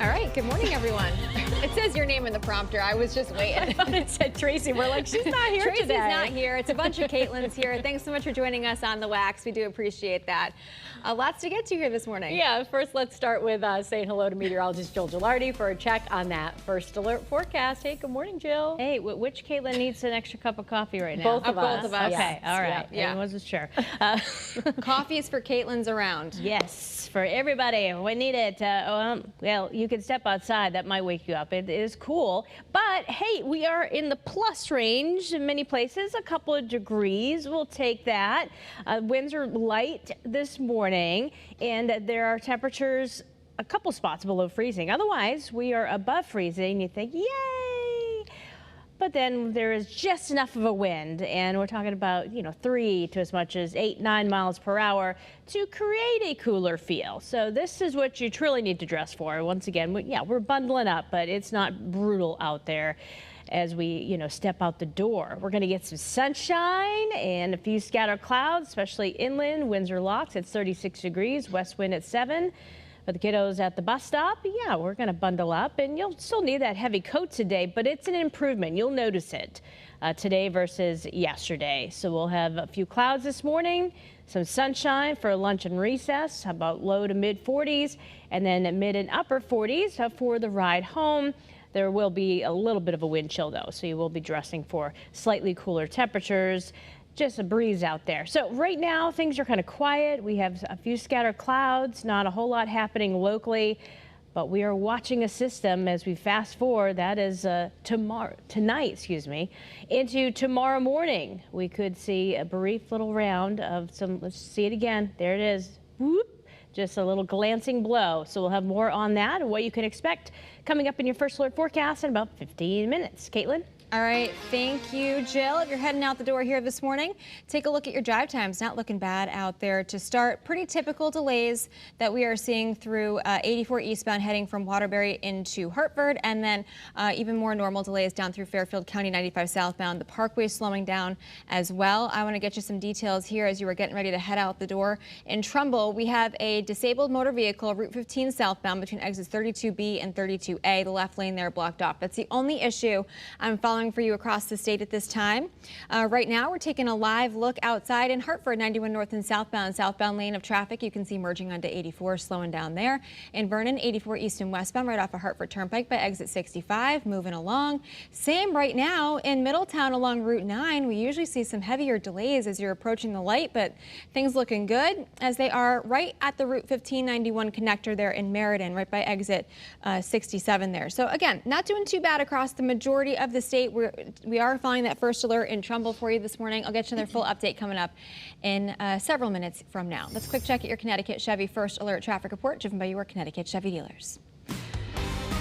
All right, good morning, everyone. It says your name in the prompter. I was just waiting. I thought it said Tracy. We're like, she's not here Tracy's today. not here. It's a bunch of Caitlin's here. Thanks so much for joining us on The Wax. We do appreciate that. Lots to get to here this morning. Yeah, first let's start with saying hello to meteorologist Jill Gilardi for a check on that first alert forecast. Hey, good morning, Jill. Hey, which Caitlin needs an extra cup of coffee right now? Both of us. Both of us. Okay, all right. Yeah. I wasn't sure. Coffee is for Caitlin's around. Yes, for everybody. We need it. Well, you can step outside. That might wake you up. It is cool. But, hey, we are in the plus range in many places. A couple of degrees. We'll take that. Winds are light this morning, and there are temperatures a couple spots below freezing. Otherwise, we are above freezing. You think, yay! But then there is just enough of a wind, and we're talking about, 3 to as much as 8, 9 miles per hour to create a cooler feel. So this is what you truly need to dress for. Once again, we're bundling up, but it's not brutal out there as we, step out the door. We're going to get some sunshine and a few scattered clouds, especially inland. Winds are locked. It's 36 degrees, west wind at 7. For the kiddos at the bus stop, yeah, we're going to bundle up, and you'll still need that heavy coat today, but it's an improvement. You'll notice it today versus yesterday. So we'll have a few clouds this morning, some sunshine for lunch and recess, how about low to mid 40s, and then mid and upper 40s for the ride home. There will be a little bit of a wind chill, though, so you will be dressing for slightly cooler temperatures. Just a breeze out there. So right now things are kind of quiet. We have a few scattered clouds, not a whole lot happening locally, but we are watching a system as we fast forward. That is tonight, into tomorrow morning. We could see a brief little round of some, let's see it again. There it is. Whoop. Just a little glancing blow. So we'll have more on that and what you can expect coming up in your first alert forecast in about 15 minutes. Caitlin? All right, thank you, Jill. If you're heading out the door here this morning, take a look at your drive times. Not looking bad out there to start. Pretty typical delays that we are seeing through 84 eastbound heading from Waterbury into Hartford, and then even more normal delays down through Fairfield County 95 southbound. The Parkway slowing down as well. I want to get you some details here as you were getting ready to head out the door. In Trumbull, we have a disabled motor vehicle, Route 15 southbound between exits 32B and 32A. The left lane there blocked off. That's the only issue I'm following for you across the state at this time. Right now, we're taking a live look outside in Hartford, 91 north and southbound lane of traffic. You can see merging onto 84, slowing down there. In Vernon, 84 east and westbound, right off of Hartford Turnpike by exit 65, moving along. Same right now in Middletown along Route 9. We usually see some heavier delays as you're approaching the light, but things looking good as they are right at the Route 1591 connector there in Meriden, right by exit 67 there. So again, not doing too bad across the majority of the state. We are following that first alert in Trumbull for you this morning. I'll get you their full update coming up in several minutes from now. Let's quick check at your Connecticut Chevy first alert traffic report driven by your Connecticut Chevy dealers.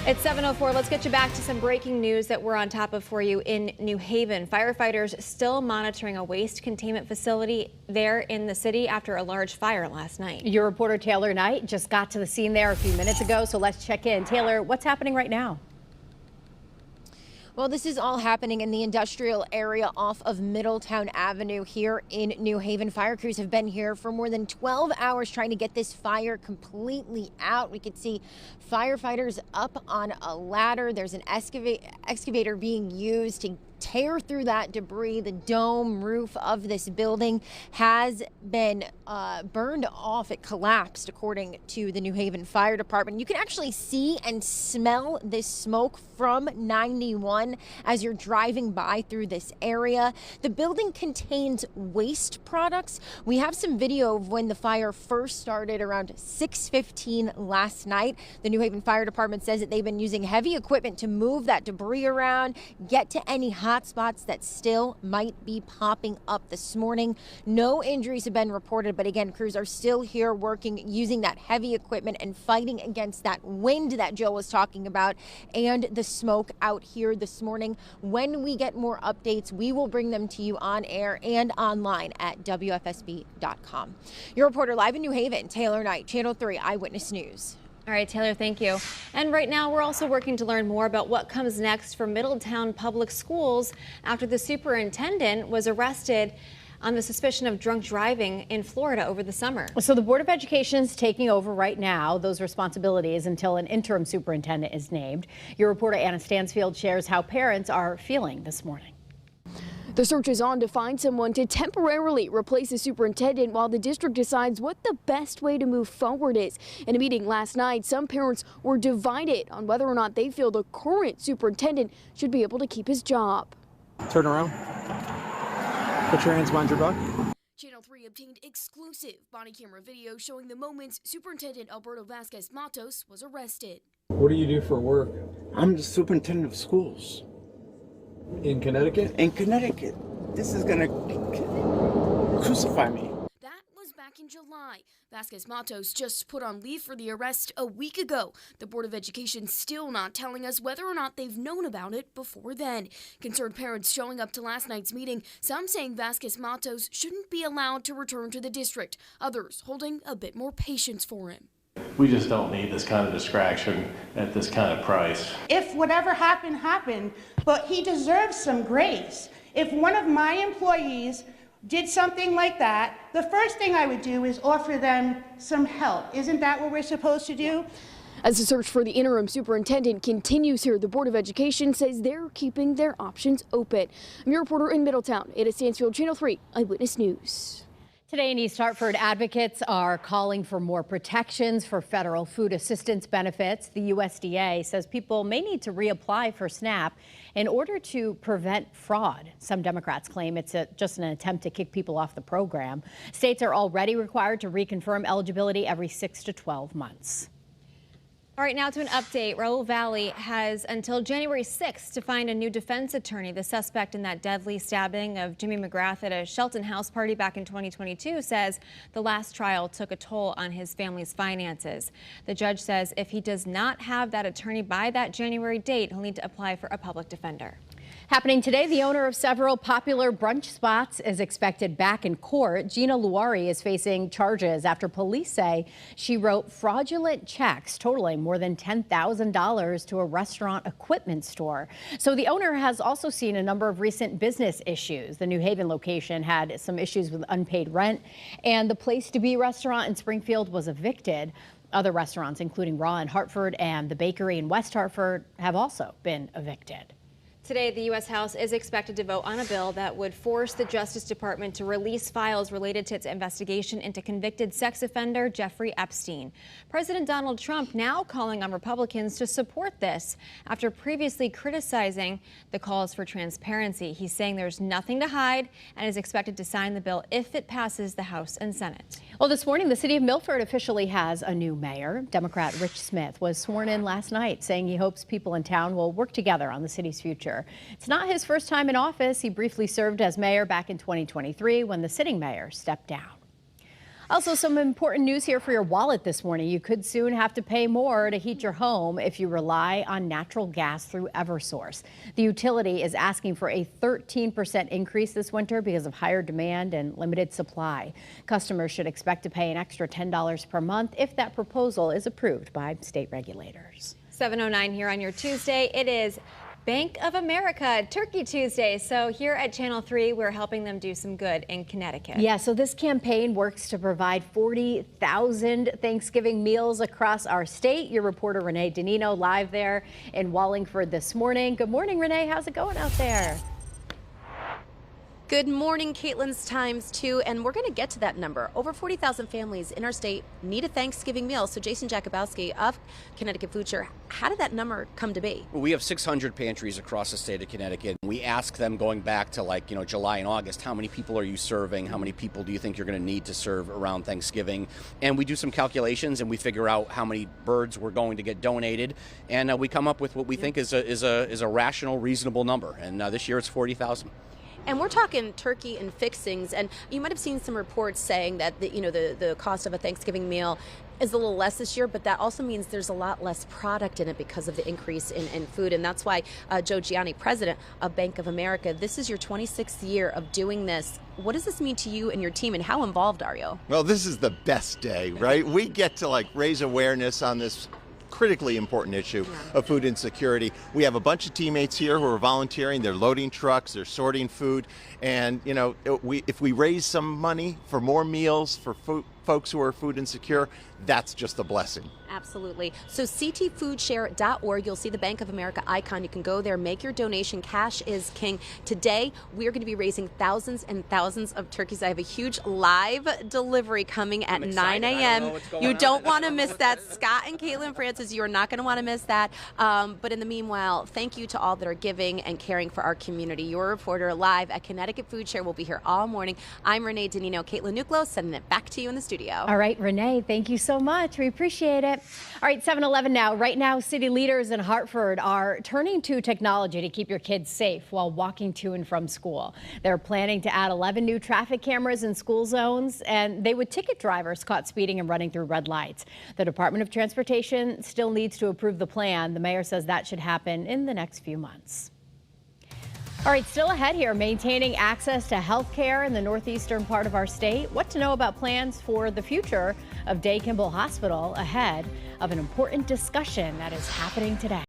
It's 7:04. Let's get you back to some breaking news that we're on top of for you in New Haven. Firefighters still monitoring a waste containment facility there in the city after a large fire last night. Your reporter Taylor Knight just got to the scene there a few minutes ago, so let's check in. Taylor, what's happening right now? Well, this is all happening in the industrial area off of Middletown Avenue here in New Haven. Fire crews have been here for more than 12 hours trying to get this fire completely out. We could see firefighters up on a ladder. There's an excavator being used to tear through that debris. The dome roof of this building has been burned off. It collapsed, according to the New Haven Fire Department. You can actually see and smell this smoke from 91 as you're driving by through this area. The building contains waste products. We have some video of when the fire first started around 6:15 last night. The New Haven Fire Department says that they've been using heavy equipment to move that debris around, get to any hot spots that still might be popping up this morning. No injuries have been reported, but again, crews are still here working, using that heavy equipment and fighting against that wind that Jill was talking about and the smoke out here this morning. When we get more updates, we will bring them to you on air and online at WFSB.com. Your reporter live in New Haven, Taylor Knight, Channel 3 Eyewitness News. All right, Taylor, thank you. And right now, we're also working to learn more about what comes next for Middletown Public Schools after the superintendent was arrested on the suspicion of drunk driving in Florida over the summer. So the Board of Education is taking over right now those responsibilities until an interim superintendent is named. Your reporter Anna Stansfield shares how parents are feeling this morning. The search is on to find someone to temporarily replace the superintendent while the district decides what the best way to move forward is. In a meeting last night, some parents were divided on whether or not they feel the current superintendent should be able to keep his job. Turn around. Put your hands behind your back. Channel 3 obtained exclusive body camera video showing the moments Superintendent Alberto Vasquez Matos was arrested. What do you do for work? I'm the superintendent of schools. In Connecticut? In Connecticut. This is gonna crucify me. That was back in July. Vasquez Matos just put on leave for the arrest a week ago. The Board of Education still not telling us whether or not they've known about it before then. Concerned parents showing up to last night's meeting, some saying Vasquez Matos shouldn't be allowed to return to the district, others holding a bit more patience for him. We just don't need this kind of distraction at this kind of price. If whatever happened, happened, but he deserves some grace. If one of my employees did something like that, the first thing I would do is offer them some help. Isn't that what we're supposed to do? As the search for the interim superintendent continues here, the Board of Education says they're keeping their options open. I'm your reporter in Middletown, Anna Stansfield, Channel 3 Eyewitness News. Today in East Hartford, advocates are calling for more protections for federal food assistance benefits. The USDA says people may need to reapply for SNAP in order to prevent fraud. Some Democrats claim it's just an attempt to kick people off the program. States are already required to reconfirm eligibility every 6 to 12 months. All right, now to an update. Raul Valley has until January 6th to find a new defense attorney. The suspect in that deadly stabbing of Jimmy McGrath at a Shelton house party back in 2022 says the last trial took a toll on his family's finances. The judge says if he does not have that attorney by that January date, he'll need to apply for a public defender. Happening today, the owner of several popular brunch spots is expected back in court. Gina Luari is facing charges after police say she wrote fraudulent checks totaling more than $10,000 to a restaurant equipment store. So the owner has also seen a number of recent business issues. The New Haven location had some issues with unpaid rent, and the Place to Be restaurant in Springfield was evicted. Other restaurants, including Raw in Hartford and the bakery in West Hartford, have also been evicted. Today, the U.S. House is expected to vote on a bill that would force the Justice Department to release files related to its investigation into convicted sex offender Jeffrey Epstein. President Donald Trump now calling on Republicans to support this after previously criticizing the calls for transparency. He's saying there's nothing to hide and is expected to sign the bill if it passes the House and Senate. Well, this morning, the city of Milford officially has a new mayor. Democrat Rich Smith was sworn in last night, saying he hopes people in town will work together on the city's future. It's not his first time in office. He briefly served as mayor back in 2023 when the sitting mayor stepped down. Also, some important news here for your wallet this morning. You could soon have to pay more to heat your home if you rely on natural gas through Eversource. The utility is asking for a 13% increase this winter because of higher demand and limited supply. Customers should expect to pay an extra $10 per month if that proposal is approved by state regulators. 7:09 here on your Tuesday. It is Bank of America Turkey Tuesday. So here at Channel 3, we're helping them do some good in Connecticut. Yeah, so this campaign works to provide 40,000 Thanksgiving meals across our state. Your reporter Renee Danino live there in Wallingford this morning. Good morning, Renee. How's it going out there? Good morning, Caitlin's times 2, and we're going to get to that number. Over 40,000 families in our state need a Thanksgiving meal. So Jason Jakubowski of Connecticut Food Share, how did that number come to be? Well, we have 600 pantries across the state of Connecticut. We ask them going back to July and August, how many people are you serving? How many people do you think you're going to need to serve around Thanksgiving? And we do some calculations and we figure out how many birds we're going to get donated. And we come up with what we think is a rational, reasonable number. And this year it's 40,000. And we're talking turkey and fixings, and you might have seen some reports saying that the cost of a Thanksgiving meal is a little less this year, but that also means there's a lot less product in it because of the increase in food. And that's why Joe Gianni, president of Bank of America, this is your 26th year of doing this. What does this mean to you and your team, and how involved are you? Well, this is the best day, right? We get to raise awareness on this critically important issue of food insecurity. We have a bunch of teammates here who are volunteering. They're loading trucks, they're sorting food, and you know, if we raise some money for more meals for folks who are food insecure, that's just a blessing. Absolutely. So ctfoodshare.org, you'll see the Bank of America icon. You can go there, make your donation. Cash is king. Today, we are going to be raising thousands and thousands of turkeys. I have a huge live delivery coming at 9 a.m. You don't want to miss that. Scott and Caitlin Francis, you are not going to want to miss that. But in the meanwhile, thank you to all that are giving and caring for our community. Your reporter live at Connecticut Food Share will be here all morning. I'm Renee Danino. Caitlin Nuclo, sending it back to you in the studio. All right, Renee, thank you so much. We appreciate it. All right, 7-Eleven now. Right now, city leaders in Hartford are turning to technology to keep your kids safe while walking to and from school. They're planning to add 11 new traffic cameras in school zones, and they would ticket drivers caught speeding and running through red lights. The Department of Transportation still needs to approve the plan. The mayor says that should happen in the next few months. All right, still ahead here, maintaining access to health care in the northeastern part of our state. What to know about plans for the future of Day Kimball Hospital ahead of an important discussion that is happening today.